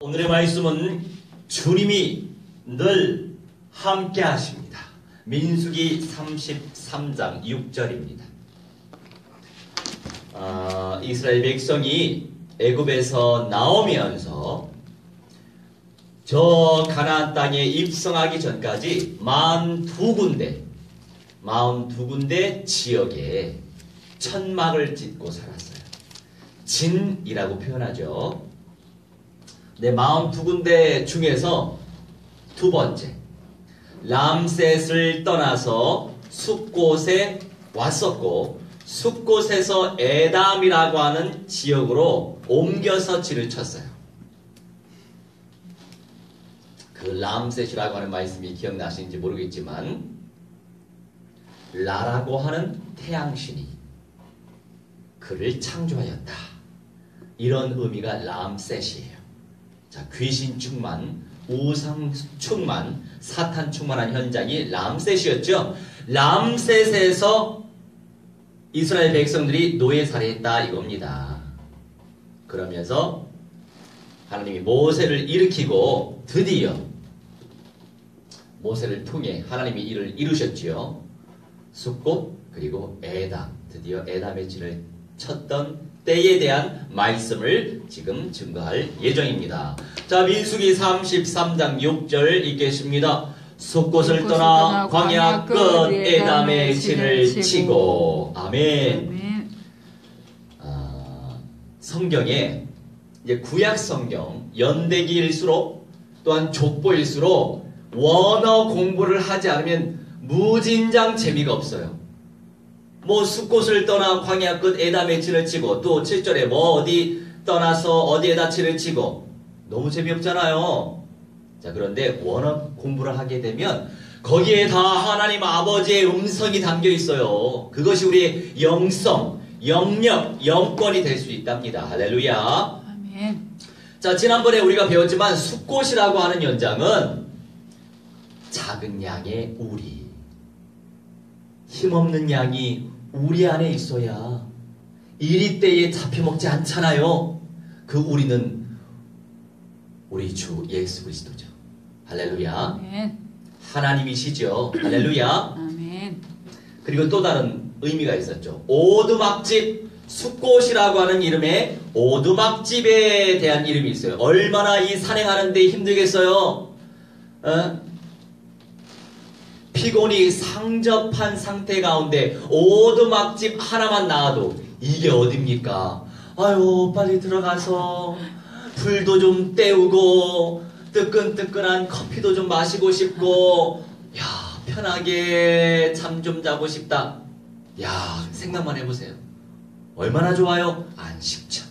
오늘의 말씀은 주님이 늘 함께 하십니다. 민수기 33장 6절입니다. 이스라엘 백성이 애굽에서 나오면서 저 가나안 땅에 입성하기 전까지 42군데 지역에 천막을 짓고 살았어요. 진이라고 표현하죠. 네, 42군데 중에서 두 번째, 람셋을 떠나서 숫곳에 왔었고, 숫곳에서 에담이라고 하는 지역으로 옮겨서 진을 쳤어요. 그 람셋이라고 하는 말씀이 기억나시는지 모르겠지만, 라라고 하는 태양신이 그를 창조하였다. 이런 의미가 람셋이에요. 자, 귀신 충만, 우상 충만, 사탄 충만한 현장이 람셋이었죠. 람셋에서 이스라엘 백성들이 노예살이했다 이겁니다. 그러면서 하나님이 모세를 일으키고 드디어 모세를 통해 하나님이 이를 이루셨지요. 숫곳 그리고 에담, 드디어 에담의 진을 쳤던 때에 대한 말씀을 지금 증거할 예정입니다. 자, 민수기 33장 6절 읽겠습니다. 숫곳을 떠나 광야 끝 에담의 진을 치고. 아멘. 성경에 이제 구약 성경 연대기일수록 또한 족보일수록 원어 공부를 하지 않으면 무진장 재미가 없어요. 뭐 숫곳을 떠나 광야 끝 에담의 진을 치고, 또 7절에 뭐 어디 떠나서 어디에다 진을 치고, 너무 재미없잖아요. 자, 그런데 원어 공부를 하게 되면 거기에 다 하나님 아버지의 음성이 담겨 있어요. 그것이 우리의 영성, 영력, 영권이 될 수 있답니다. 할렐루야. 아멘. 자, 지난번에 우리가 배웠지만 숫곳이라고 하는 연장은 작은 양의 우리, 힘없는 양이 우리 안에 있어야 이리 때에 잡혀먹지 않잖아요. 그 우리는 우리 주 예수 그리스도죠. 할렐루야. 아멘. 하나님이시죠. 할렐루야. 아멘. 그리고 또 다른 의미가 있었죠. 오두막집, 숫곳이라고 하는 이름에 오두막집에 대한 이름이 있어요. 얼마나 이 산행하는 데 힘들겠어요. 피곤이 상접한 상태 가운데 오두막집 하나만 나와도 이게 어딥니까? 아유, 빨리 들어가서 불도 좀 때우고 뜨끈뜨끈한 커피도 좀 마시고 싶고, 야, 편하게 잠 좀 자고 싶다. 야, 생각만 해보세요. 얼마나 좋아요? 안식처.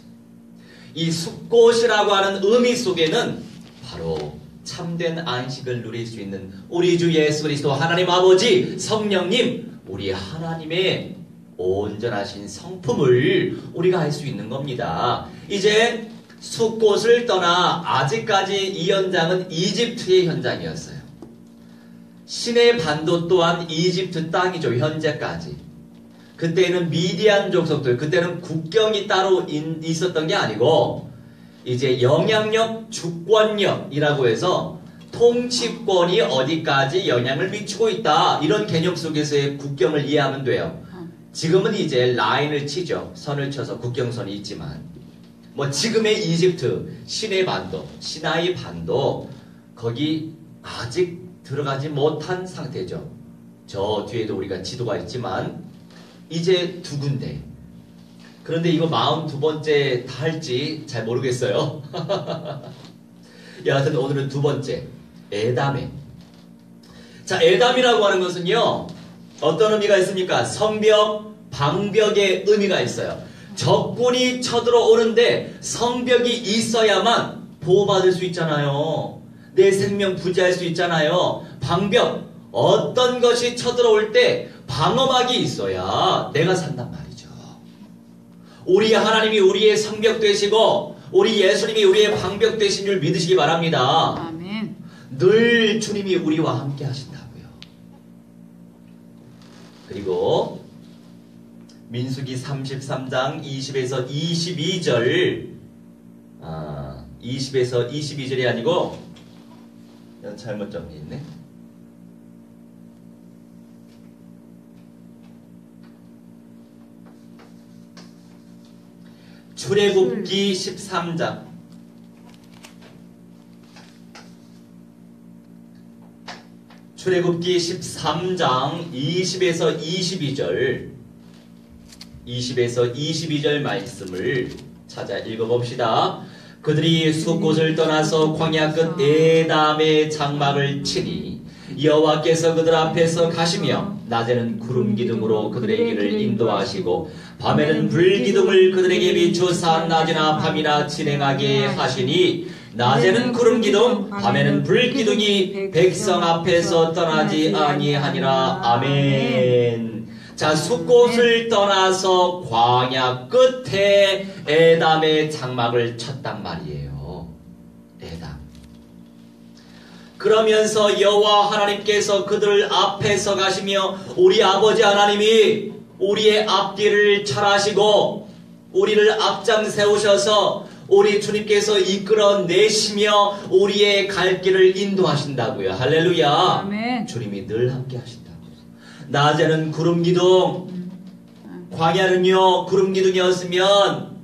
이 숫곳이라고 하는 의미 속에는 바로 참된 안식을 누릴 수 있는 우리 주 예수 그리스도 하나님 아버지 성령님, 우리 하나님의 온전하신 성품을 우리가 알 수 있는 겁니다. 이제 숫곳을 떠나 아직까지 이 현장은 이집트의 현장이었어요. 시내 반도 또한 이집트 땅이죠. 현재까지. 그때는 미디안 족속들, 그때는 국경이 따로 있었던 게 아니고 이제 영향력, 주권력이라고 해서 통치권이 어디까지 영향을 미치고 있다. 이런 개념 속에서의 국경을 이해하면 돼요. 지금은 이제 라인을 치죠. 선을 쳐서 국경선이 있지만. 뭐 지금의 이집트, 시내 반도, 시나이 반도, 거기 아직 들어가지 못한 상태죠. 저 뒤에도 우리가 지도가 있지만, 이제 두 군데. 그런데 이거 42번째 다 할지 잘 모르겠어요. 여하튼 오늘은 두 번째, 에담에. 자, 에담이라고 하는 것은요, 어떤 의미가 있습니까? 성벽, 방벽의 의미가 있어요. 적군이 쳐들어오는데 성벽이 있어야만 보호받을 수 있잖아요. 내 생명 부지할 수 있잖아요. 방벽, 어떤 것이 쳐들어올 때 방어막이 있어야 내가 산단 말이죠. 우리 하나님이 우리의 성벽 되시고 우리 예수님이 우리의 방벽 되신 줄 믿으시기 바랍니다. 아멘. 늘 주님이 우리와 함께 하신다고요. 그리고 민수기 33장 20에서 22절 20에서 22절이 아니고 잘못 정리했네. 출애굽기 13장 출애굽기 13장 20에서 22절 20에서 22절 말씀을 찾아 읽어봅시다. 그들이 숫곳을 떠나서 광야 끝 에담의 장막을 치니 여호와께서 그들 앞에서 가시며 낮에는 구름 기둥으로 그들의 길을 인도하시고 밤에는 불 기둥을 그들에게 비추사 낮이나 밤이나 진행하게 하시니 낮에는 구름 기둥 밤에는 불 기둥이 백성 앞에서 떠나지 아니하니라. 아멘. 자, 숫곳을 떠나서 광야 끝에 에담의 장막을 쳤단 말이에요. 에담. 그러면서 여호와 하나님께서 그들 앞에서 가시며 우리 아버지 하나님이 우리의 앞길을 찰하시고 우리를 앞장 세우셔서 우리 주님께서 이끌어내시며 우리의 갈 길을 인도하신다고요. 할렐루야. 아멘. 주님이 늘 함께 하신다고. 낮에는 구름 기둥, 광야는요 구름 기둥이었으면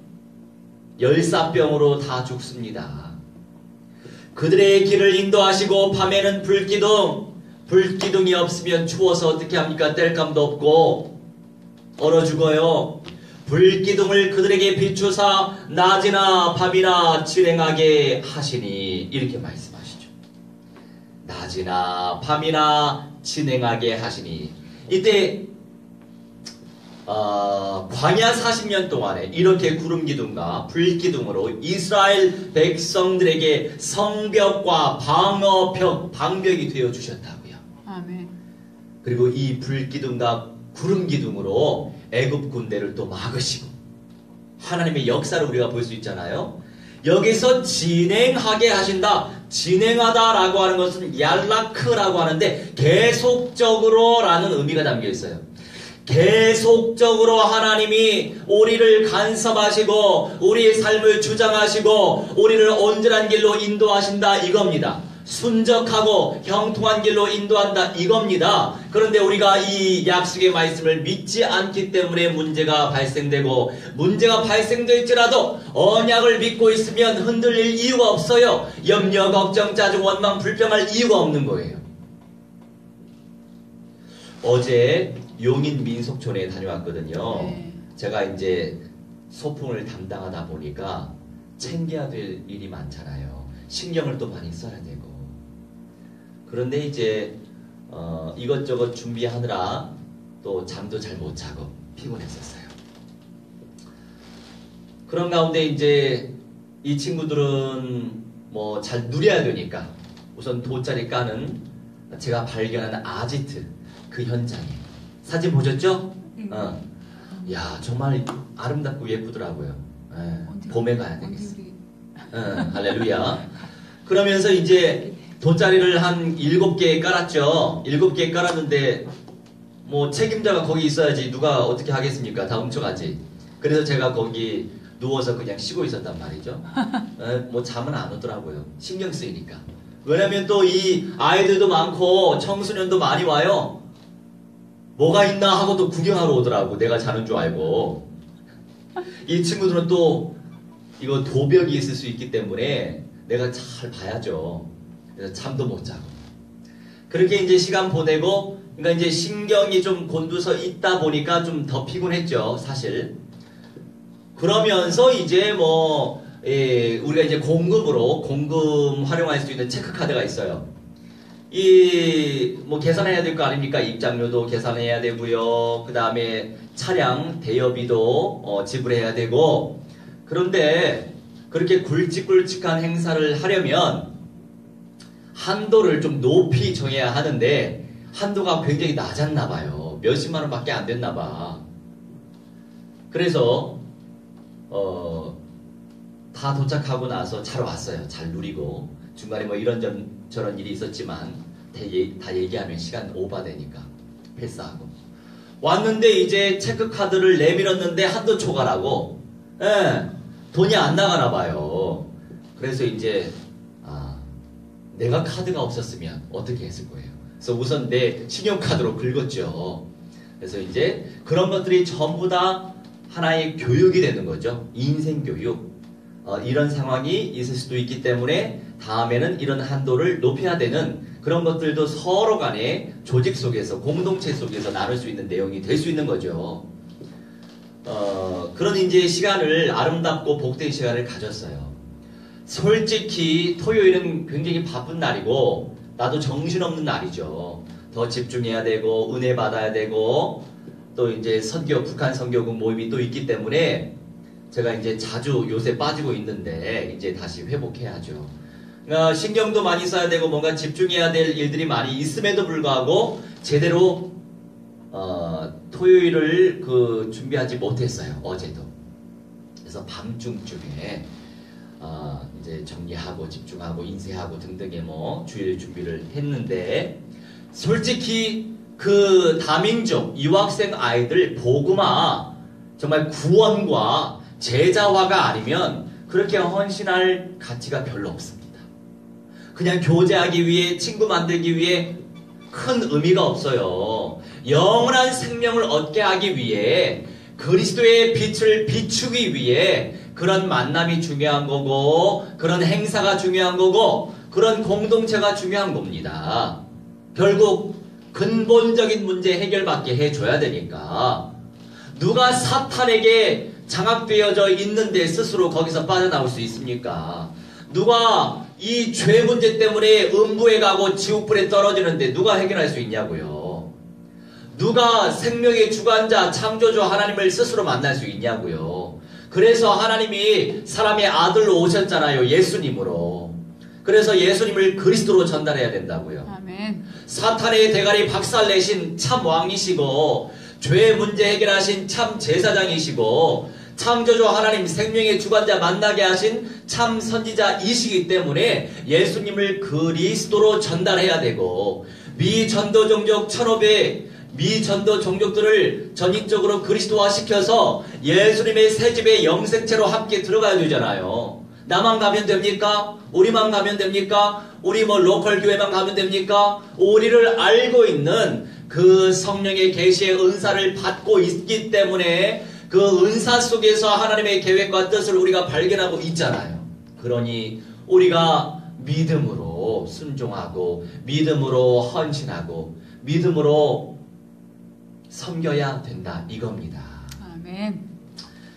열사병으로 다 죽습니다. 그들의 길을 인도하시고 밤에는 불기둥, 불기둥이 없으면 추워서 어떻게 합니까? 뗄감도 없고 얼어 죽어요. 불기둥을 그들에게 비추사 낮이나 밤이나 진행하게 하시니 이렇게 말씀하시죠. 낮이나 밤이나 진행하게 하시니 이때 광야 40년 동안에 이렇게 구름기둥과 불기둥으로 이스라엘 백성들에게 성벽과 방벽이 되어주셨다고요. 아멘. 그리고 이 불기둥과 구름기둥으로 애굽 군대를 또 막으시고 하나님의 역사를 우리가 볼 수 있잖아요. 여기서 진행하게 하신다. 진행하다라고 하는 것은 얄라크라고 하는데 계속적으로 라는 의미가 담겨 있어요. 계속적으로 하나님이 우리를 간섭하시고 우리의 삶을 주장하시고 우리를 온전한 길로 인도하신다 이겁니다. 순적하고 형통한 길로 인도한다 이겁니다. 그런데 우리가 이 약속의 말씀을 믿지 않기 때문에 문제가 발생되고 문제가 발생될지라도 언약을 믿고 있으면 흔들릴 이유가 없어요. 염려, 걱정, 짜증, 원망, 불평할 이유가 없는 거예요. 어제 용인 민속촌에 다녀왔거든요. 네. 제가 이제 소풍을 담당하다 보니까 챙겨야 될 일이 많잖아요. 신경을 또 많이 써야 되고. 그런데 이제 이것저것 준비하느라 또 잠도 잘 못 자고 피곤했었어요. 그런 가운데 이제 이 친구들은 뭐 잘 누려야 되니까 우선 돗자리 까는 제가 발견한 아지트 그 현장에 사진 보셨죠? 야 정말 아름답고 예쁘더라고요. 봄에 가야 되겠어. 할렐루야. 그러면서 이제 돗자리를 한 7개 깔았죠. 7개 깔았는데 뭐 책임자가 거기 있어야지 누가 어떻게 하겠습니까? 다 훔쳐가지. 그래서 제가 거기 누워서 그냥 쉬고 있었단 말이죠. 뭐 잠은 안 오더라고요. 신경 쓰이니까. 왜냐면 또 이 아이들도 많고 청소년도 많이 와요. 뭐가 있나 하고 또 구경하러 오더라고. 내가 자는 줄 알고. 이 친구들은 또 이거 도벽이 있을 수 있기 때문에 내가 잘 봐야죠. 그래서 잠도 못 자고. 그렇게 이제 시간 보내고, 그러니까 이제 신경이 좀 곤두서 있다 보니까 좀 더 피곤했죠, 사실. 그러면서 이제 뭐, 우리가 이제 공금 활용할 수 있는 체크카드가 있어요. 뭐 계산해야 될 거 아닙니까? 입장료도 계산해야 되고요. 그 다음에 차량 대여비도 지불해야 되고. 그런데 그렇게 굵직굵직한 행사를 하려면 한도를 좀 높이 정해야 하는데 한도가 굉장히 낮았나 봐요. 몇십만 원밖에 안 됐나 봐. 그래서 다 도착하고 나서 잘 왔어요. 잘 누리고 중간에 뭐 이런저런 일이 있었지만 다 얘기하면 시간 오버되니까 패스하고 왔는데 이제 체크카드를 내밀었는데 한도 초과라고 돈이 안 나가나 봐요. 그래서 이제 내가 카드가 없었으면 어떻게 했을 거예요. 그래서 우선 내 신용카드로 긁었죠. 그래서 이제 그런 것들이 전부 다 하나의 교육이 되는 거죠. 인생 교육. 이런 상황이 있을 수도 있기 때문에 다음에는 이런 한도를 높여야 되는 그런 것들도 서로 간에 조직 속에서, 공동체 속에서 나눌 수 있는 내용이 될 수 있는 거죠. 그런 이제 시간을, 아름답고 복된 시간을 가졌어요. 솔직히 토요일은 굉장히 바쁜 날이고 나도 정신없는 날이죠. 더 집중해야 되고 은혜 받아야 되고 또 이제 선교, 북한 선교국 모임이 또 있기 때문에 제가 이제 자주 요새 빠지고 있는데 이제 다시 회복해야죠. 그러니까 신경도 많이 써야 되고 뭔가 집중해야 될 일들이 많이 있음에도 불구하고 제대로 토요일을 준비하지 못했어요. 어제도. 그래서 밤중쯤에 이제 정리하고 집중하고 인쇄하고 등등의 주일 준비를 했는데 솔직히 그 다민족 유학생 아이들 복음화 정말 구원과 제자화가 아니면 그렇게 헌신할 가치가 별로 없습니다. 그냥 교제하기 위해, 친구 만들기 위해 큰 의미가 없어요. 영원한 생명을 얻게 하기 위해, 그리스도의 빛을 비추기 위해 그런 만남이 중요한 거고, 그런 행사가 중요한 거고, 그런 공동체가 중요한 겁니다. 결국 근본적인 문제 해결받게 해줘야 되니까 누가 사탄에게 장악되어져 있는데 스스로 거기서 빠져나올 수 있습니까? 누가 이 죄 문제 때문에 음부에 가고 지옥불에 떨어지는데 누가 해결할 수 있냐고요? 누가 생명의 주관자 창조주 하나님을 스스로 만날 수 있냐고요? 그래서 하나님이 사람의 아들로 오셨잖아요. 예수님으로. 그래서 예수님을 그리스도로 전달해야 된다고요. 아멘. 사탄의 대가리 박살내신 참 왕이시고 죄 문제 해결하신 참 제사장이시고 창조주 하나님 생명의 주관자 만나게 하신 참 선지자이시기 때문에 예수님을 그리스도로 전달해야 되고 미전도 종족 1500 미전도 종족들을 전인적으로 그리스도화 시켜서 예수님의 새집의 영생체로 함께 들어가야 되잖아요. 나만 가면 됩니까? 우리만 가면 됩니까? 우리 로컬 교회만 가면 됩니까? 우리를 알고 있는 그 성령의 계시의 은사를 받고 있기 때문에 그 은사 속에서 하나님의 계획과 뜻을 우리가 발견하고 있잖아요. 그러니 우리가 믿음으로 순종하고 믿음으로 헌신하고 믿음으로 섬겨야 된다 이겁니다. 아멘.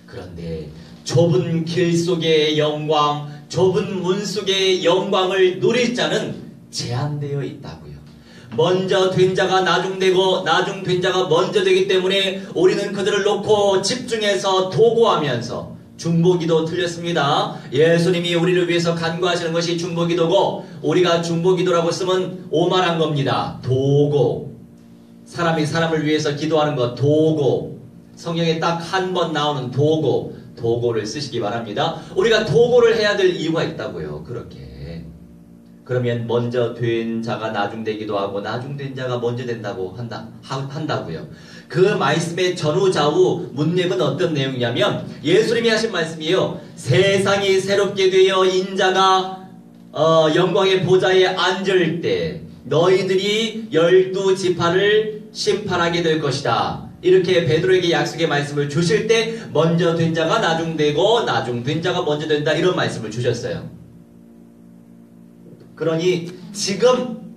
그런데 좁은 길 속의 영광, 좁은 문 속의 영광을 누릴 자는 제한되어 있다고요. 먼저 된 자가 나중되고 나중된 자가 먼저 되기 때문에 우리는 그들을 놓고 집중해서 도구하면서 중보기도 틀렸습니다. 예수님이 우리를 위해서 간구하시는 것이 중보기도고 우리가 중보기도라고 쓰면 오만한 겁니다. 도구. 사람이 사람을 위해서 기도하는 것 도구. 성경에 딱 한 번 나오는 도구. 도구를 쓰시기 바랍니다. 우리가 도구를 해야 될 이유가 있다고요. 그렇게. 그러면 먼저 된 자가 나중되기도 하고 나중된 자가 먼저 된다고 한다고요. 그 말씀의 전후좌우 문맥은 어떤 내용이냐면 예수님이 하신 말씀이에요. 세상이 새롭게 되어 인자가 영광의 보좌에 앉을 때 너희들이 12지파를 심판하게 될 것이다. 이렇게 베드로에게 약속의 말씀을 주실 때 먼저 된 자가 나중되고 나중된 자가 먼저 된다 이런 말씀을 주셨어요. 그러니 지금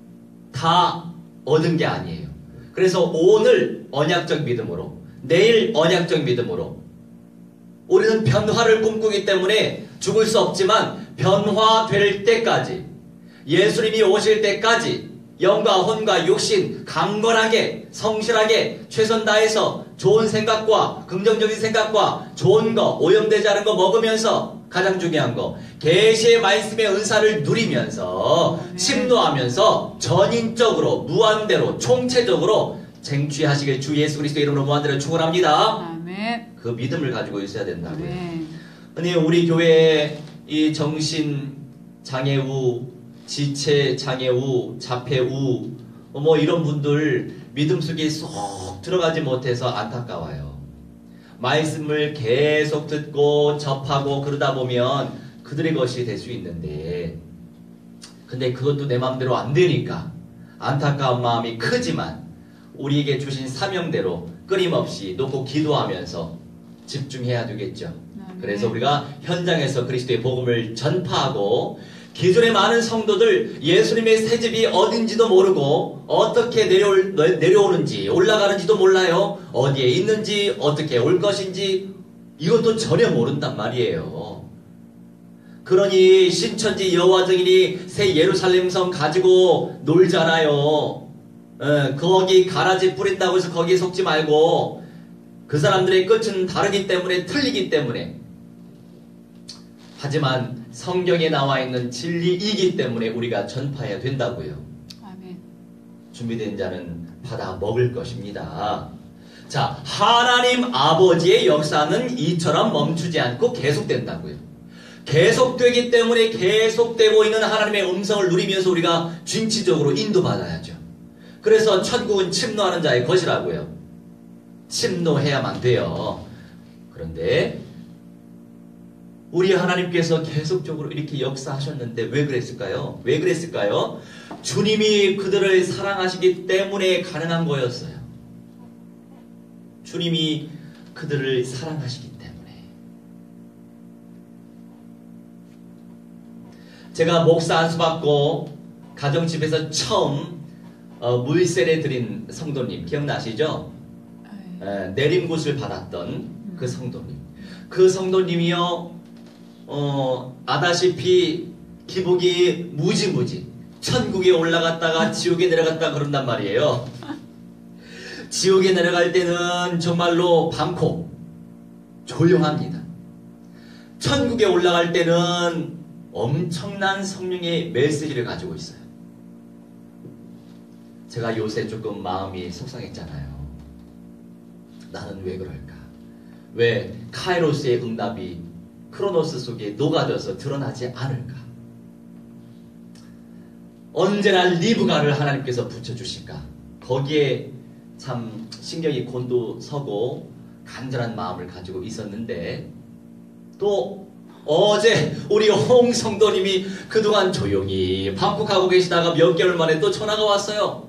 다 얻은 게 아니에요. 그래서 오늘 언약적 믿음으로 내일 언약적 믿음으로 우리는 변화를 꿈꾸기 때문에 죽을 수 없지만 변화될 때까지 예수님이 오실 때까지 영과 혼과 육신 강건하게 성실하게 최선 다해서 좋은 생각과 긍정적인 생각과 좋은 거 오염되지 않은 거 먹으면서 가장 중요한 거 계시의 말씀의 은사를 누리면서 침노하면서 전인적으로 무한대로 총체적으로 쟁취하시길 주 예수 그리스도의 이름으로 무한대로 축원합니다. 아멘. 그 믿음을 가지고 있어야 된다고요. 아멘. 아니 우리 교회에 이 정신 장애우, 지체 장애우, 자폐우 이런 분들 믿음 속에 쏙 들어가지 못해서 안타까워요. 말씀을 계속 듣고 접하고 그러다 보면 그들의 것이 될 수 있는데, 근데 그것도 내 마음대로 안 되니까 안타까운 마음이 크지만 우리에게 주신 사명대로 끊임없이 놓고 기도하면서 집중해야 되겠죠. 그래서 우리가 현장에서 그리스도의 복음을 전파하고, 기존의 많은 성도들 예수님의 새집이 어딘지도 모르고 어떻게 내려오는지 올라가는지도 몰라요. 어디에 있는지 어떻게 올 것인지 이것도 전혀 모른단 말이에요. 그러니 신천지 여호와 증인이 새 예루살렘 성 가지고 놀잖아요. 거기 가라지 뿌린다고 해서 거기에 속지 말고, 그 사람들의 끝은 다르기 때문에, 틀리기 때문에. 하지만 성경에 나와 있는 진리이기 때문에 우리가 전파해야 된다고요. 아멘. 준비된 자는 받아 먹을 것입니다. 자, 하나님 아버지의 역사는 이처럼 멈추지 않고 계속된다고요. 계속되기 때문에 계속되고 있는 하나님의 음성을 누리면서 우리가 진취적으로 인도받아야죠. 그래서 천국은 침노하는 자의 것이라고요. 침노해야만 돼요. 그런데 우리 하나님께서 계속적으로 이렇게 역사하셨는데 왜 그랬을까요? 왜 그랬을까요? 주님이 그들을 사랑하시기 때문에 가능한 거였어요. 주님이 그들을 사랑하시기 때문에. 제가 목사 안수 받고 가정집에서 처음 물세례 드린 성도님 기억나시죠? 내림굿을 받았던 그 성도님. 그 성도님이요, 아다시피 기복이 무지무지 천국에 올라갔다가 지옥에 내려갔다 그런단 말이에요. 지옥에 내려갈 때는 정말로 밤코 조용합니다. 천국에 올라갈 때는 엄청난 성령의 메시지를 가지고 있어요. 제가 요새 조금 마음이 속상했잖아요. 나는 왜 그럴까? 왜 카이로스의 응답이 크로노스 속에 녹아져서 드러나지 않을까? 언제나 리브가를 하나님께서 붙여주실까? 거기에 참 신경이 곤두서고 간절한 마음을 가지고 있었는데, 또 어제 우리 홍 성도님이 그동안 조용히 방콕하고 계시다가 몇 개월 만에 또 전화가 왔어요.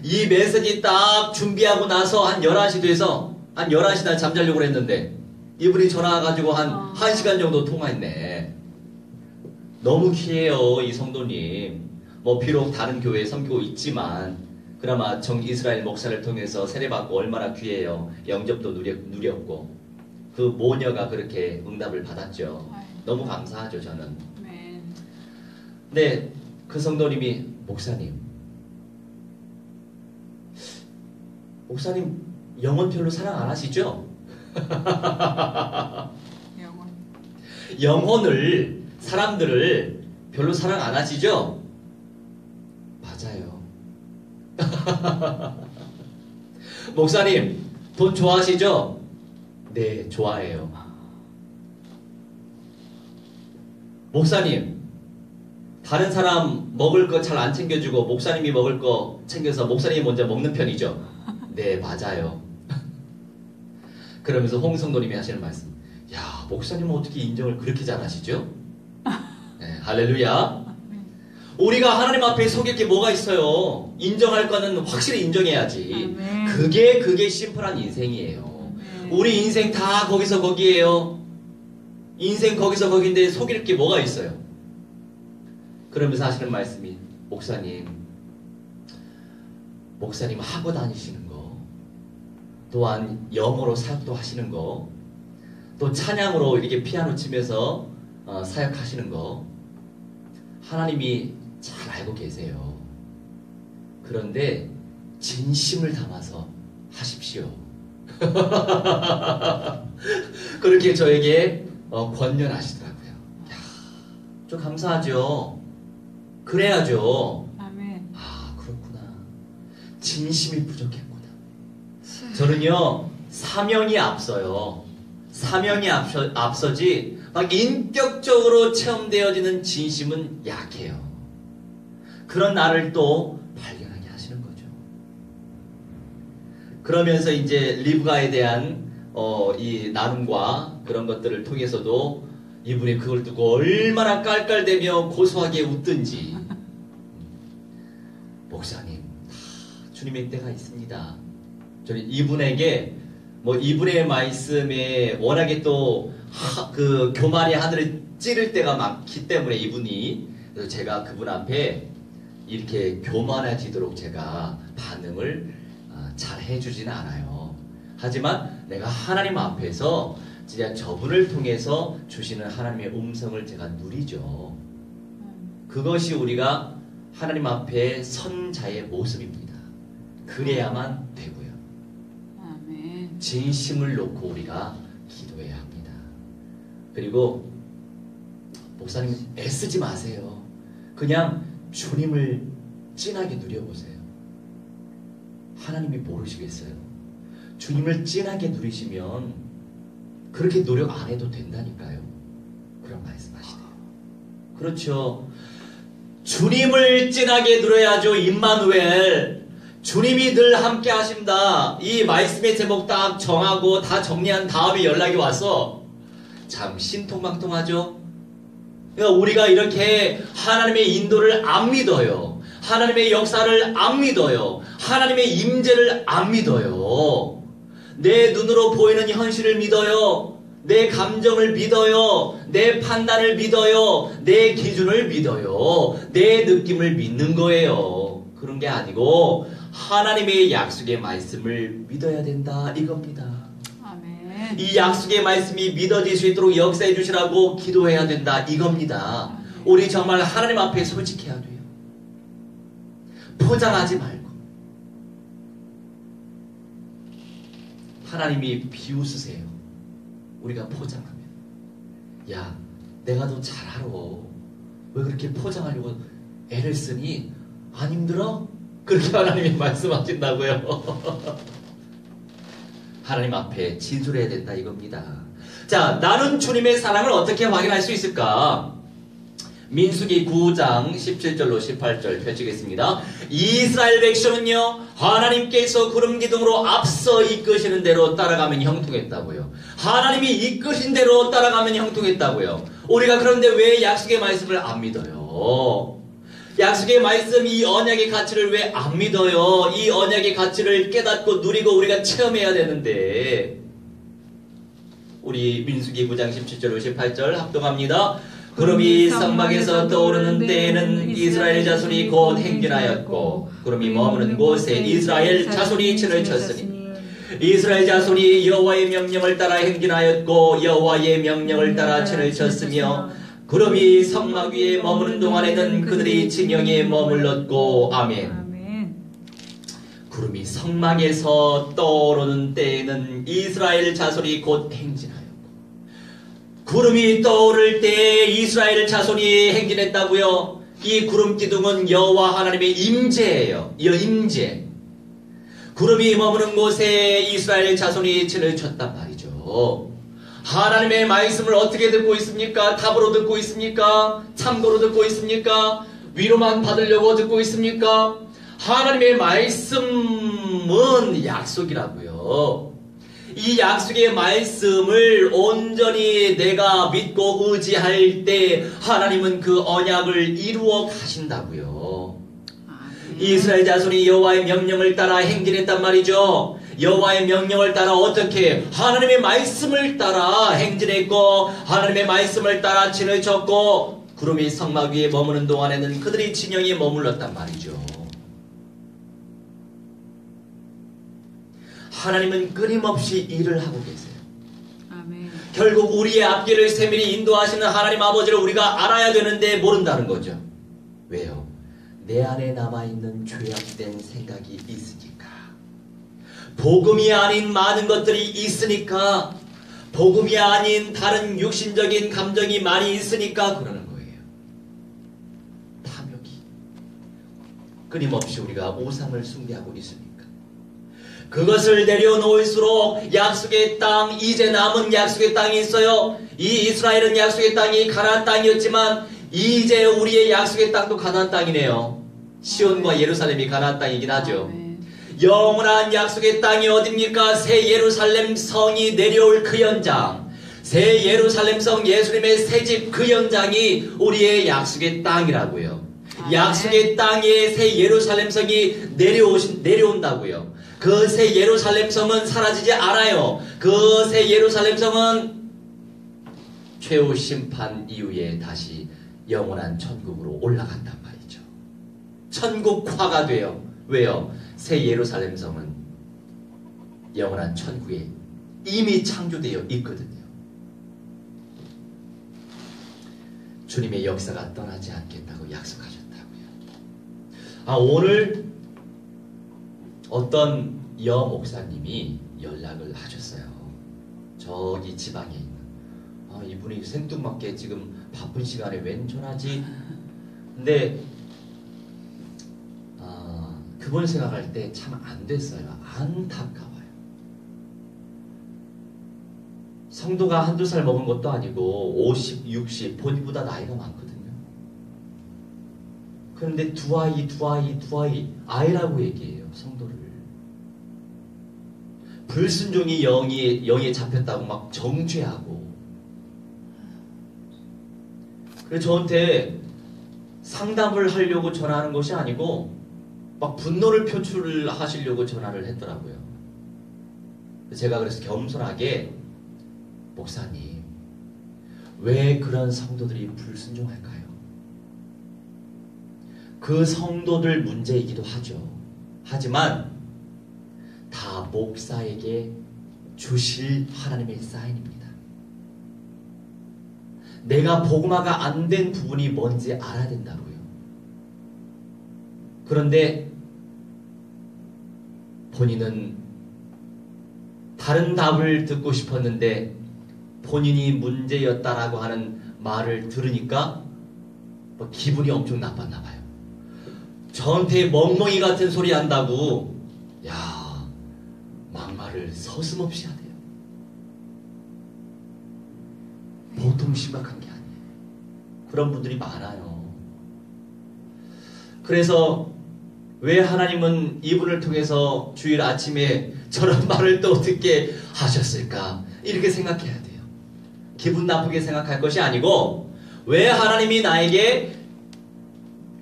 이 메시지 딱 준비하고 나서 한 11시 돼서 한 11시나 잠자려고 했는데 이분이 전화 와가지고 한 1시간 정도 통화했네. 너무 귀해요, 이 성도님. 뭐 비록 다른 교회에 섬기고 있지만 그나마 정이스라엘 목사를 통해서 세례받고 얼마나 귀해요. 영접도 누렸고 그 모녀가 그렇게 응답을 받았죠. 너무 감사하죠, 저는. 근데 그 성도님이 목사님 영혼 별로 사랑 안 하시죠? 영혼을, 사람들을 별로 사랑 안 하시죠? 맞아요. 목사님, 돈 좋아하시죠? 네, 좋아해요. 목사님, 다른 사람 먹을 거 잘 안 챙겨주고 목사님이 먹을 거 챙겨서 목사님이 먼저 먹는 편이죠? 네, 맞아요. 그러면서 홍 성도님이 하시는 말씀, 야, 목사님은 어떻게 인정을 그렇게 잘하시죠? 네, 할렐루야. 우리가 하나님 앞에 속일 게 뭐가 있어요? 인정할 거는 확실히 인정해야지. 그게 심플한 인생이에요. 우리 인생 다 거기서 거기에요. 인생 거기서 거기인데 속일 게 뭐가 있어요? 그러면서 하시는 말씀이, 목사님 하고 다니시는 거, 또한 영어로 사역도 하시는 거, 또 찬양으로 이렇게 피아노 치면서 사역하시는 거 하나님이 잘 알고 계세요. 그런데 진심을 담아서 하십시오. 그렇게 저에게 권면하시더라고요. 야, 좀 감사하죠. 그래야죠. 아멘. 아, 그렇구나. 진심이 부족했구나. 저는요, 사명이 앞서요. 사명이 앞서지 막 인격적으로 체험되어지는 진심은 약해요. 그런 나를 또 발견하게 하시는 거죠. 그러면서 이제 리브가에 대한 이 나눔과 그런 것들을 통해서도 이분이 그걸 듣고 얼마나 깔깔대며 고소하게 웃든지. 목사님, 주님의 때가 있습니다. 저는 이분에게 이분의 말씀에 워낙에 또 그 교만의 하늘을 찌를 때가 많기 때문에 이분이, 그래서 제가 그분 앞에 이렇게 교만해지도록 제가 반응을 잘 해주지는 않아요. 하지만 내가 하나님 앞에서 진짜 저분을 통해서 주시는 하나님의 음성을 제가 누리죠. 그것이 우리가 하나님 앞에 선 자의 모습입니다. 그래야만 되고요. 아멘. 진심을 놓고 우리가 기도해야 합니다. 그리고 목사님 애쓰지 마세요. 그냥 주님을 진하게 누려보세요. 하나님이 모르시겠어요? 주님을 진하게 누리시면 그렇게 노력 안 해도 된다니까요. 그런 말씀하시네요. 그렇죠. 주님을 진하게 누려야죠. 임마누엘. 주님이 늘 함께 하십니다. 이 말씀의 제목 딱 정하고 다 정리한 다음에 연락이 와서 참 신통방통하죠. 그러니까 우리가 이렇게 하나님의 인도를 안 믿어요. 하나님의 역사를 안 믿어요. 하나님의 임재를 안 믿어요. 내 눈으로 보이는 현실을 믿어요. 내 감정을 믿어요. 내 판단을 믿어요. 내 기준을 믿어요. 내 느낌을 믿는 거예요. 그런 게 아니고 하나님의 약속의 말씀을 믿어야 된다 이겁니다. 아멘. 이 약속의 말씀이 믿어질 수 있도록 역사해 주시라고 기도해야 된다 이겁니다. 우리 정말 하나님 앞에 솔직해야 돼요. 포장하지 말고. 하나님이 비웃으세요. 우리가 포장하면. 야, 내가 더 잘하러 왜 그렇게 포장하려고 애를 쓰니? 안 힘들어? 그렇게 하나님이 말씀하신다고요. 하나님 앞에 진술해야 된다 이겁니다. 자, 나는 주님의 사랑을 어떻게 확인할 수 있을까? 민수기 9장 17절로 18절 펼치겠습니다. 이스라엘 백성은요, 하나님께서 구름 기둥으로 앞서 이끄시는 대로 따라가면 형통했다고요. 하나님이 이끄신 대로 따라가면 형통했다고요. 우리가 그런데 왜 약속의 말씀을 안 믿어요? 약속의 말씀, 이 언약의 가치를 왜 안 믿어요? 이 언약의 가치를 깨닫고 누리고 우리가 체험해야 되는데, 우리 민수기 9장 17절 18절 합독합니다. 구름이 성막에서 떠오르는 때에는 이스라엘 자손이 곧 행진하였고 구름이 머무는 곳에 이스라엘 자손이 진을 쳤으니 이스라엘 자손이 여호와의 명령을 따라 행진하였고 여호와의 명령을 따라 진을 쳤으며 구름이 성막 위에 머무는 동안에는 그들이 진영에 머물렀고 아멘. 구름이 성막에서 떠오르는 때에는 이스라엘 자손이 곧 행진하였고 구름이 떠오를 때 이스라엘 자손이 행진했다고요. 이 구름 기둥은 여호와 하나님의 임재예요. 이 임재. 구름이 머무는 곳에 이스라엘 자손이 진을 쳤단 말이죠. 하나님의 말씀을 어떻게 듣고 있습니까? 답으로 듣고 있습니까? 참고로 듣고 있습니까? 위로만 받으려고 듣고 있습니까? 하나님의 말씀은 약속이라고요. 이 약속의 말씀을 온전히 내가 믿고 의지할 때 하나님은 그 언약을 이루어 가신다고요. 이스라엘 자손이 여호와의 명령을 따라 행진했단 말이죠. 여호와의 명령을 따라 어떻게? 하나님의 말씀을 따라 행진했고 하나님의 말씀을 따라 진을 쳤고 구름이 성막 위에 머무는 동안에는 그들이 진영에 머물렀단 말이죠. 하나님은 끊임없이 일을 하고 계세요. 아멘. 결국 우리의 앞길을 세밀히 인도하시는 하나님 아버지를 우리가 알아야 되는데 모른다는 거죠. 왜요? 내 안에 남아있는 죄악된 생각이 있으니까. 복음이 아닌 많은 것들이 있으니까. 복음이 아닌 다른 육신적인 감정이 많이 있으니까 그러는 거예요. 탐욕이. 끊임없이 우리가 우상을 숭배하고 있으니까. 그것을 내려놓을수록 약속의 땅, 이제 남은 약속의 땅이 있어요. 이 이스라엘은 약속의 땅이 가나안 땅이었지만 이제 우리의 약속의 땅도 가나안 땅이네요. 시온과 예루살렘이 가나안 땅이긴 하죠. 영원한 약속의 땅이 어딥니까? 새 예루살렘 성이 내려올 그 현장. 새 예루살렘성 예수님의 새집 그 현장이 우리의 약속의 땅이라고요. 아멘. 약속의 땅에 새 예루살렘성이 내려온다고요. 그 새 예루살렘성은 사라지지 않아요. 그 새 예루살렘성은 최후 심판 이후에 다시 영원한 천국으로 올라간단 말이죠. 천국화가 돼요. 왜요? 새 예루살렘성은 영원한 천국에 이미 창조되어 있거든요. 주님의 역사가 떠나지 않겠다고 약속하셨다고요. 오늘 어떤 여 목사님이 연락을 하셨어요. 저기 지방에 있는. 이분이 생뚱맞게 지금 바쁜 시간에 웬 전화지? 근데 그분 생각할 때 참 안 됐어요. 안타까워요. 성도가 한두 살 먹은 것도 아니고 50, 60 본인보다 나이가 많거든요. 그런데 두 아이 아이라고 얘기해요. 성도를. 불순종이 영에 잡혔다고 막 정죄하고. 그래서 저한테 상담을 하려고 전화하는 것이 아니고 막 분노를 표출을 하시려고 전화를 했더라고요. 제가 그래서 겸손하게 목사님, 왜 그런 성도들이 불순종할까요? 그 성도들 문제이기도 하죠. 하지만 다 목사에게 주실 하나님의 사인입니다. 내가 복음화가 안 된 부분이 뭔지 알아야 된다고요. 그런데 본인은 다른 답을 듣고 싶었는데 본인이 문제였다라고 하는 말을 들으니까 기분이 엄청 나빴나 봐요. 저한테 멍멍이 같은 소리 한다고. 야, 막말을 서슴없이 하대요. 보통 심각한 게 아니에요. 그런 분들이 많아요. 그래서 왜 하나님은 이분을 통해서 주일 아침에 저런 말을 또 듣게 하셨을까? 이렇게 생각해야 돼요. 기분 나쁘게 생각할 것이 아니고 왜 하나님이 나에게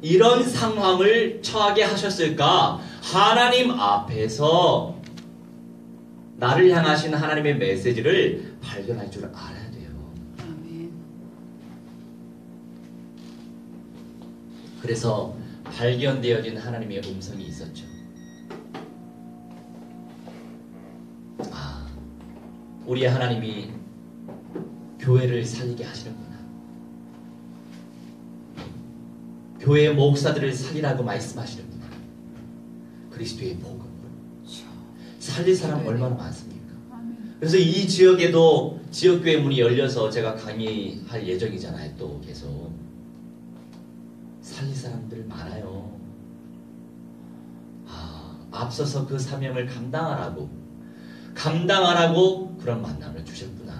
이런 상황을 처하게 하셨을까? 하나님 앞에서 나를 향하신 하나님의 메시지를 발견할 줄 알아야 돼요. 아멘. 그래서 발견되어진 하나님의 음성이 있었죠. 우리 하나님이 교회를 살리게 하시는구나. 교회 목사들을 살리라고 말씀하시는구나. 그리스도의 복음으로. 살릴 사람 얼마나 많습니까? 그래서 이 지역에도 지역교회 문이 열려서 제가 강의할 예정이잖아요. 또 계속. 살릴 사람들 많아요. 앞서서 그 사명을 감당하라고 그런 만남을 주셨구나.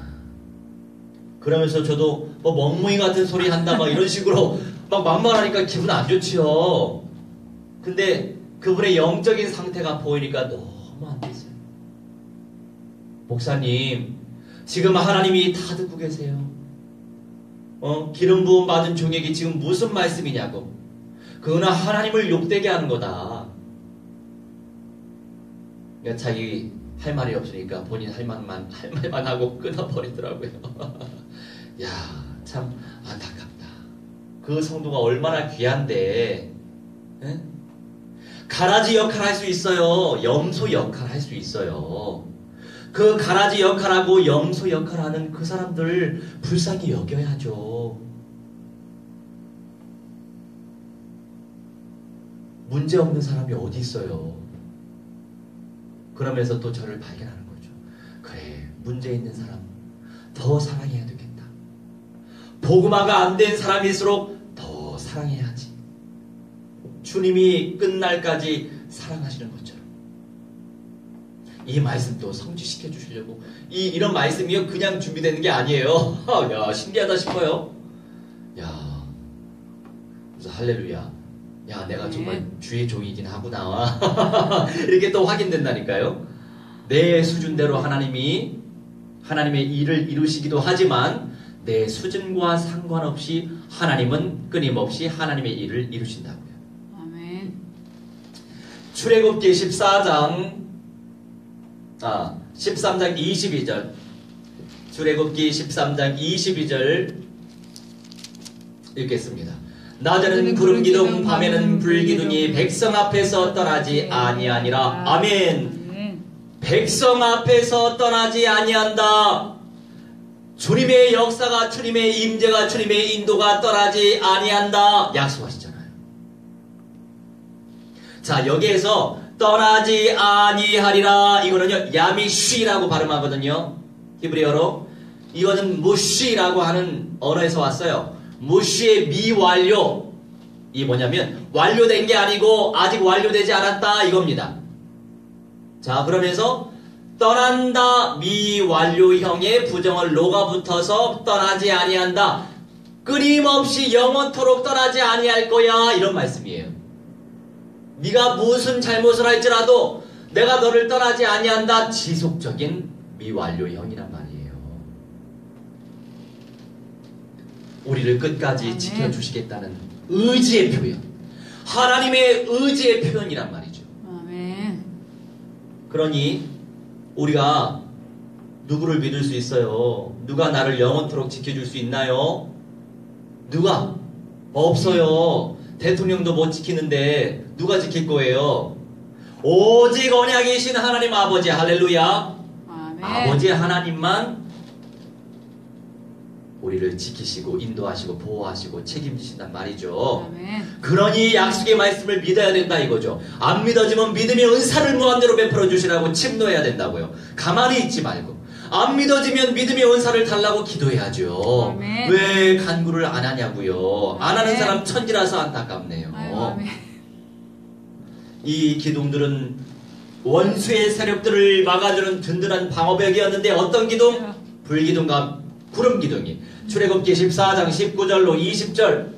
그러면서 저도 멍멍이 같은 소리 한다 막 이런 식으로 막 막말하니까 기분 안 좋지요. 근데 그분의 영적인 상태가 보이니까 너무 안 됐어요. 목사님, 지금 하나님이 다 듣고 계세요. 기름 부음 받은 종에게 지금 무슨 말씀이냐고. 그거는 하나님을 욕되게 하는 거다. 그러니까 자기 할 말이 없으니까 본인 할 말만 하고 끊어버리더라고요. 야, 참 안타깝다. 그 성도가 얼마나 귀한데, 에? 가라지 역할 할 수 있어요. 염소 역할 할 수 있어요. 그 가라지 역할하고 염소 역할하는 그 사람들 불쌍히 여겨야죠. 문제 없는 사람이 어디 있어요. 그러면서 또 저를 발견하는 거죠. 그래, 문제 있는 사람 더 사랑해야 되겠다. 복음화가 안 된 사람일수록 더 사랑해야지. 주님이 끝날까지 사랑하시는 것처럼. 이 말씀도 성취시켜 주시려고. 이런 말씀이요 그냥 준비되는 게 아니에요. 야, 신기하다 싶어요. 야, 그래서 할렐루야. 야, 내가 정말 주의 종이긴 하구나. 이렇게 또 확인된다니까요. 내 수준대로 하나님이 하나님의 일을 이루시기도 하지만 내 수준과 상관없이 하나님은 끊임없이 하나님의 일을 이루신다고요. 아멘. 출애굽기 13장 22절. 출애굽기 13장 22절 읽겠습니다. 낮에는 구름기둥 밤에는 불기둥이 백성 앞에서 떠나지 아니하니라. 아멘. 백성 앞에서 떠나지 아니한다. 주님의 역사가, 주님의 임재가, 주님의 인도가 떠나지 아니한다 약속하시잖아요. 자, 여기에서 떠나지 아니하리라, 이거는요 야미쉬라고 발음하거든요. 히브리어로. 이거는 무쉬라고 하는 언어에서 왔어요. 무쉬의 미완료. 이 뭐냐면 완료된 게 아니고 아직 완료되지 않았다 이겁니다. 자, 그러면서 떠난다 미완료형의 부정을 로가 붙어서 떠나지 아니한다. 끊임없이 영원토록 떠나지 아니할 거야, 이런 말씀이에요. 네가 무슨 잘못을 할지라도 내가 너를 떠나지 아니한다. 지속적인 미완료형이란 말이에요. 우리를 끝까지 아멘. 지켜주시겠다는 의지의 표현, 하나님의 의지의 표현이란 말이죠. 아멘. 그러니 우리가 누구를 믿을 수 있어요? 누가 나를 영원토록 지켜줄 수 있나요? 누가? 없어요. 대통령도 못 지키는데 누가 지킬 거예요? 오직 언약이신 하나님 아버지, 할렐루야. 아멘. 아버지 하나님만 우리를 지키시고 인도하시고 보호하시고 책임지신단 말이죠. 아멘. 그러니 약속의 말씀을 믿어야 된다 이거죠. 안 믿어지면 믿음의 은사를 무한대로 베풀어 주시라고 침노해야 된다고요. 가만히 있지 말고. 안 믿어지면 믿음의 은사를 달라고 기도해야죠. 아멘. 왜 간구를 안 하냐고요. 안 하는 아멘. 사람 천지라서 안타깝네요. 아유, 아멘. 이 기둥들은 원수의 세력들을 막아주는 든든한 방어벽이었는데 어떤 기둥? 불기둥과 구름기둥이. 출애굽기 14장 19절로 20절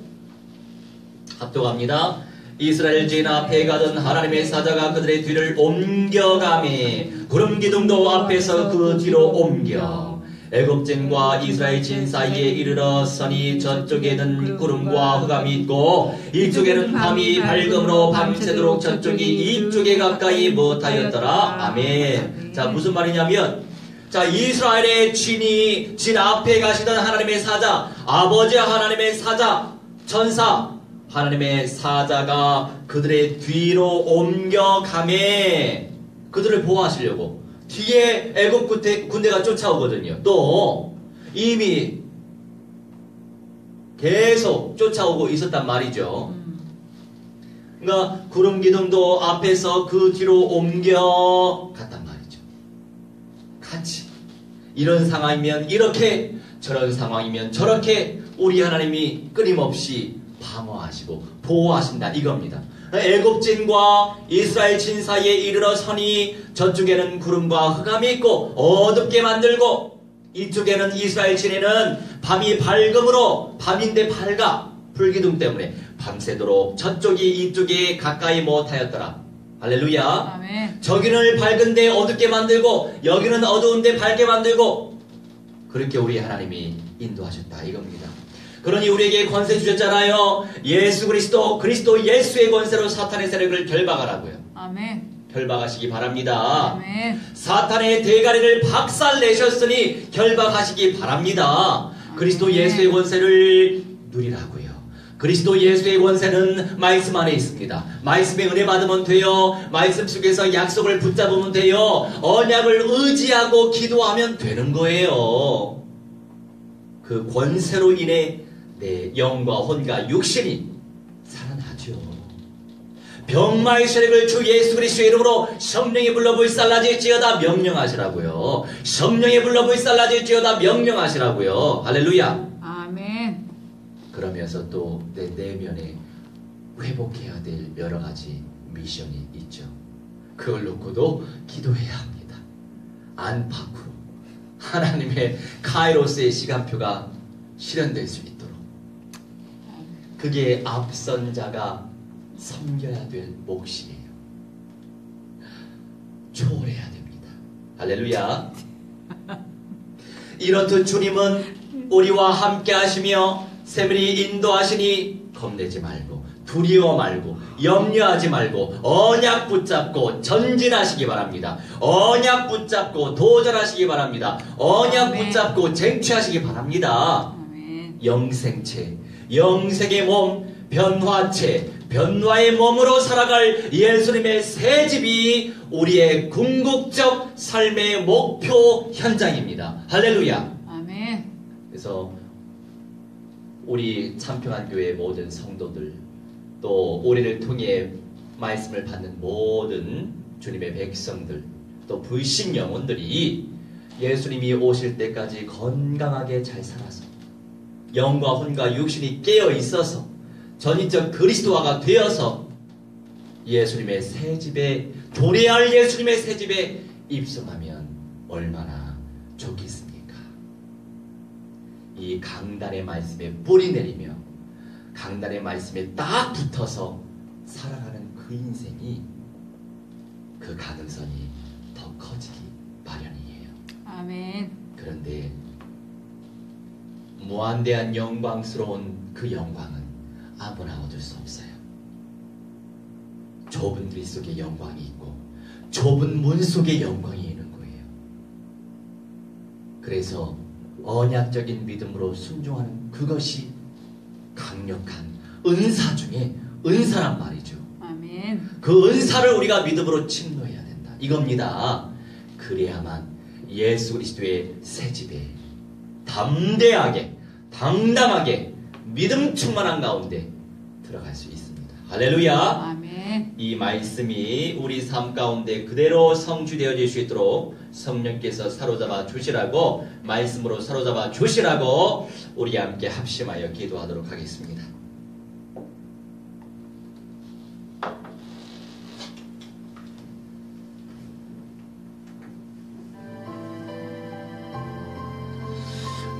합독합니다. 이스라엘 죄인 앞에 가던 하나님의 사자가 그들의 뒤를 옮겨가매 구름기둥도 앞에서 그 뒤로 옮겨 애굽진과 이스라엘 진 사이에 이르러서니 저쪽에는 구름과 흑암이 있고 이쪽에는 밤이 밝음으로 밤새도록 저쪽이 이쪽에 가까이 못하였더라. 아멘. 자, 무슨 말이냐면, 자, 이스라엘의 진 앞에 가시던 하나님의 사자, 아버지 하나님의 사자, 천사, 하나님의 사자가 그들의 뒤로 옮겨가매 그들을 보호하시려고 뒤에 애굽 군대가 쫓아오거든요. 또 이미 계속 쫓아오고 있었단 말이죠. 그러니까 구름기둥도 앞에서 그 뒤로 옮겨갔단 말이죠. 같이 이런 상황이면 이렇게, 저런 상황이면 저렇게 우리 하나님이 끊임없이 방어하시고 보호하신다 이겁니다. 애굽진과 이스라엘 진 사이에 이르러서니 저쪽에는 구름과 흑암이 있고 어둡게 만들고 이쪽에는 이스라엘 진에는 밤이 밝음으로, 밤인데 밝아, 불기둥 때문에 밤새도록 저쪽이 이쪽에 가까이 못하였더라. 할렐루야. 아멘. 저기는 밝은데 어둡게 만들고 여기는 어두운데 밝게 만들고 그렇게 우리 하나님이 인도하셨다 이겁니다. 그러니 우리에게 권세 주셨잖아요. 예수 그리스도 예수의 권세로 사탄의 세력을 결박하라고요. 아멘. 결박하시기 바랍니다. 아멘. 사탄의 대가리를 박살내셨으니 결박하시기 바랍니다. 그리스도 예수의 권세를 누리라고요. 그리스도 예수의 권세는 말씀 안에 있습니다. 말씀의 은혜 받으면 돼요. 말씀 속에서 약속을 붙잡으면 돼요. 언약을 의지하고 기도하면 되는 거예요. 그 권세로 인해 내 영과 혼과 육신이 살아나죠. 병마의 세력을 주 예수 그리스도의 이름으로 성령이 불러 불살라질지어다 명령하시라고요. 성령이 불러 불살라질지어다 명령하시라고요. 할렐루야. 아멘. 그러면서 또 내 내면에 회복해야 될 여러 가지 미션이 있죠. 그걸 놓고도 기도해야 합니다. 안팎으로 하나님의 카이로스의 시간표가 실현될 수 있도록. 그게 앞선 자가 섬겨야 될 몫이에요. 초월해야 됩니다. 할렐루야. 이렇듯 주님은 우리와 함께 하시며 세밀히 인도하시니 겁내지 말고 두려워 말고 염려하지 말고 언약 붙잡고 전진하시기 바랍니다. 언약 붙잡고 도전하시기 바랍니다. 언약 아멘. 붙잡고 쟁취하시기 바랍니다. 아멘. 영생체, 영생의 몸, 변화체, 변화의 몸으로 살아갈 예수님의 새 집이 우리의 궁극적 삶의 목표 현장입니다. 할렐루야. 아멘. 그래서 우리 참평한교회 모든 성도들, 또 우리를 통해 말씀을 받는 모든 주님의 백성들, 또 불신 영혼들이 예수님이 오실 때까지 건강하게 잘 살아서 영과 혼과 육신이 깨어 있어서 전인적 그리스도화가 되어서 예수님의 새 집에, 도래할 예수님의 새 집에 입성하면 얼마나 좋겠습니까? 이 강단의 말씀에 뿌리 내리며 강단의 말씀에 딱 붙어서 살아가는 그 인생이, 그 가능성이 더 커지기 마련이에요. 아멘. 그런데 무한대한 영광스러운 그 영광은 아무나 얻을 수 없어요. 좁은 길 속에 영광이 있고 좁은 문 속에 영광이 있는 거예요. 그래서 언약적인 믿음으로 순종하는 그것이 강력한 은사 중에 은사란 말이죠. 아멘. 그 은사를 우리가 믿음으로 침노해야 된다. 이겁니다. 그래야만 예수 그리스도의 새 집에 담대하게, 당당하게 믿음 충만한 가운데 들어갈 수 있습니다. 할렐루야. 아멘. 이 말씀이 우리 삶 가운데 그대로 성취되어질 수 있도록 성령께서 사로잡아 주시라고, 말씀으로 사로잡아 주시라고 우리 함께 합심하여 기도하도록 하겠습니다.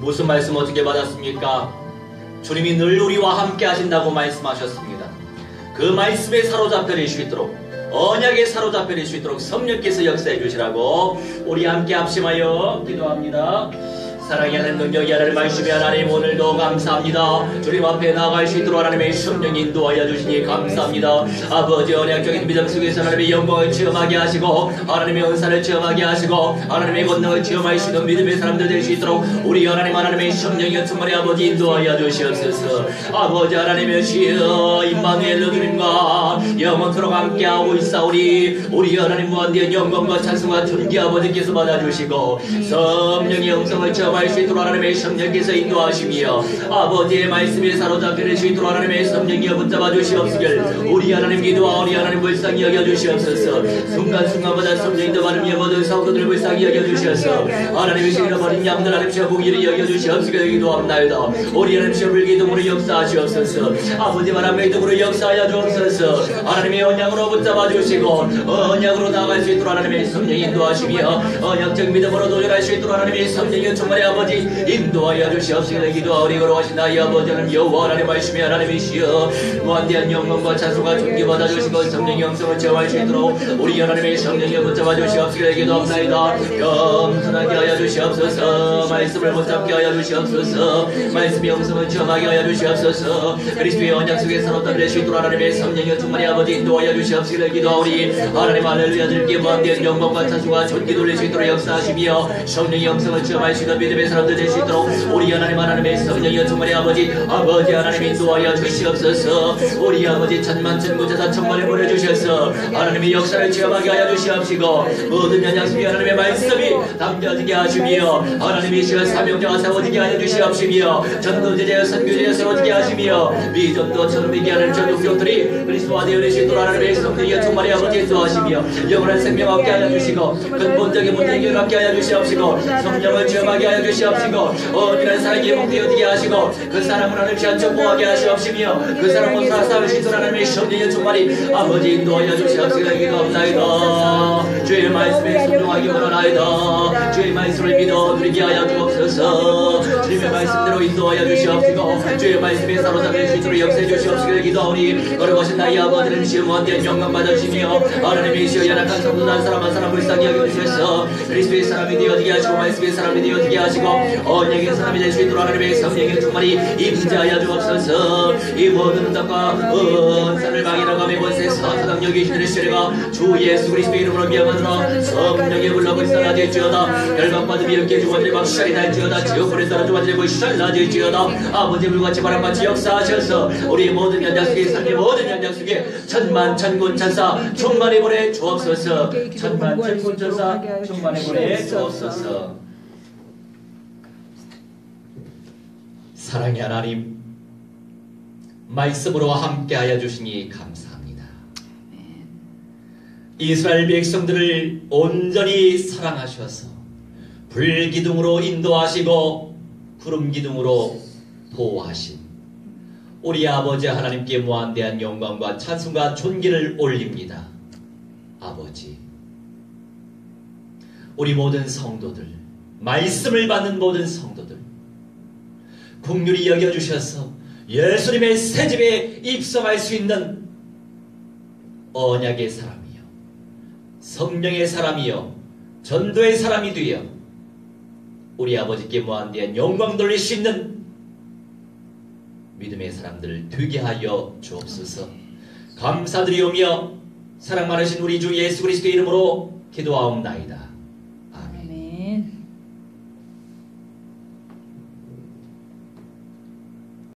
무슨 말씀 어떻게 받았습니까? 주님이 늘 우리와 함께 하신다고 말씀하셨습니다. 그 말씀에 사로잡혀질 수 있도록, 언약에 사로잡혀질 수 있도록 성령께서 역사해 주시라고 우리 함께 합심하여 기도합니다. 사랑이 하는 능력이 하나님 말씀이 하나님 오늘도 감사합니다. 주님 앞에 나아갈 수 있도록 하나님의 성령 인도하여 주시니 감사합니다. 아버지 언약적인 믿음 속에서 하나님의 영광을 체험하게 하시고 하나님의 은사를 체험하게 하시고 하나님의 권능을 체험할 수 있는 믿음의 사람들 될 수 있도록 우리 하나님의 성령이 충만히 아버지 인도하여 주시옵소서. 아버지 하나님의 시여 임마누엘 주님과 영원토록 함께하고 있사오니 우리 하나님 무한대한 영광과 찬송과 존귀 아버지께서 받아주시고 성령의 음성을 체험할 수 있도록 하나님의 성령께서 인도하시며 아버지의 말씀에 사로잡힐 수 있도록 하나님의 성령이여 붙잡아 주시옵시길 우리 하나님 기도와 우리 하나님 불쌍히 여겨 주시옵소서. 순간순간마다 성령이 더 많으며 모든 성도들 불쌍히 여겨 주시옵소서. 하나님의 시기를 버린 양들 하나님 시여 보기를 여겨 주시옵시길 기도합나이다. 우리 하나님 시여 불기둥으로 역사하시옵소서. 아버지 바람의 기둥으로 역사하여 주옵소서. 하나님의 언약으로 붙잡아 주시고 언약으로 나아갈 수 있도록 하나님의 성령이 인도하시며 언약적 믿음으로 도전할 수 있도록 하나님의 성령이 충만히 아버지 인도하여 주시옵시길 기도하오니 거룩하신 나의 아버지 하나님 여호와 하나님 말씀이 하나님이시여 무한대한 영광과 찬송과 존귀 받아주시고 성령의 영성을 체험할 수 있도록 우리 하나님의 성령이 붙잡아 주시옵시길 기도합나이다. 겸손하게 하여 주시옵소서. 말씀을 붙잡게 하여 주시옵소서. 말씀의 영성을 체험하게 하여 주시옵소서. 그리스도의 언약 속에 사로잡힐 수 있도록 하나님의 성령이 충만히 아버지 인도하여 주시옵시길 기도하오니 하나님 할렐루야 주님께 무한대한 영광과 찬송과 존귀 돌릴 수 있도록 역사하시며 성령의 영성을 체험할 수 있는 믿음의 사람들 될 수 있도록 우리 하나님의 성령이여 충만히 아버지 하나님 인도하여 주시옵소서. 우리 아버지 천만천구제사 천만을 보내주셔서 하나님의 역사를 체험하게 하여 주시옵시고 모든 연약 속에 하나님의 말씀이 담겨지게 하시며 하나님의 시간 사명자가 세워지게 하여 주시옵시며 전도제자여 선교제여 세워지게 하시며 미전도 천비게 하는 전국족들이 그리스도와 되어낼 수 있도록 하나님의 성령이여 충만히 아버지 인도하시며 영원한 생명 얻게 하여 주시고 근본적인 문제 해결하게 하여 주시옵시고 성령을 체험하게 하여 주시옵시고 어디는 사랑이 회복되어지게 하시고 그 사람을 하나님 시한 정보하게 하시옵시며 그 사람을 살아싸울 수 있도록 하나님의 성령의 충만히 아버지 인도하여 주시옵시고 기도합나이다. 주의 말씀에 순종하기 원하나이다. 주의 말씀을 믿어 드리게 하여 주옵소서. 주님의 말씀대로 인도하여 주시옵시고 주의 말씀에 사로잡힐 수 있도록 역사해 주시옵시길 기도하오니 거룩하신 나의 아버지 받으시오 무한대한 영광 받으시며 하나님이시여 연약한 성도 한 사람 한 사람 불쌍히 여겨주셔서 그리스도의 사람이 되어지게 하시고 말씀의 사람이 되어지게 하시고 언약의 사람이 될 수 있도록 하나님의 성령의 충만히 임재하여 주옵소서. 이 모든 응답과 은사를 방해나가며 권세에서 사당 여기시는 시리가 주 예수 그리스도의 이름으로 미안하노라. 성령의 불러고 있어나질지어다. 열방받음이 이렇게 주관들 박살이 날지어다. 지옥불에 떨어져 완전히 불살 나질지어다. 아버지 불같이 바람같이 역사하셔서 우리 모든 연장 속에 삶의 모든 연장 속에 천만 천군 천사 충만히 보내 주옵소서. 천만 천군 천사 충만히 보내 주옵소서. 사랑의 하나님, 말씀으로 함께하여 주시니 감사합니다. 이스라엘 백성들을 온전히 사랑하셔서 불기둥으로 인도하시고 구름기둥으로 보호하신 우리 아버지 하나님께 무한대한 영광과 찬송과 존귀를 올립니다. 아버지, 우리 모든 성도들, 말씀을 받는 모든 성도들 긍휼히 여겨주셔서 예수님의 새집에 입성할 수 있는 언약의 사람이요, 성령의 사람이요, 전도의 사람이 되어 우리 아버지께 무한대한 영광 돌릴 수 있는 믿음의 사람들을 되게 하여 주옵소서. 감사드리오며 사랑 많으신 우리 주 예수 그리스도의 이름으로 기도하옵나이다.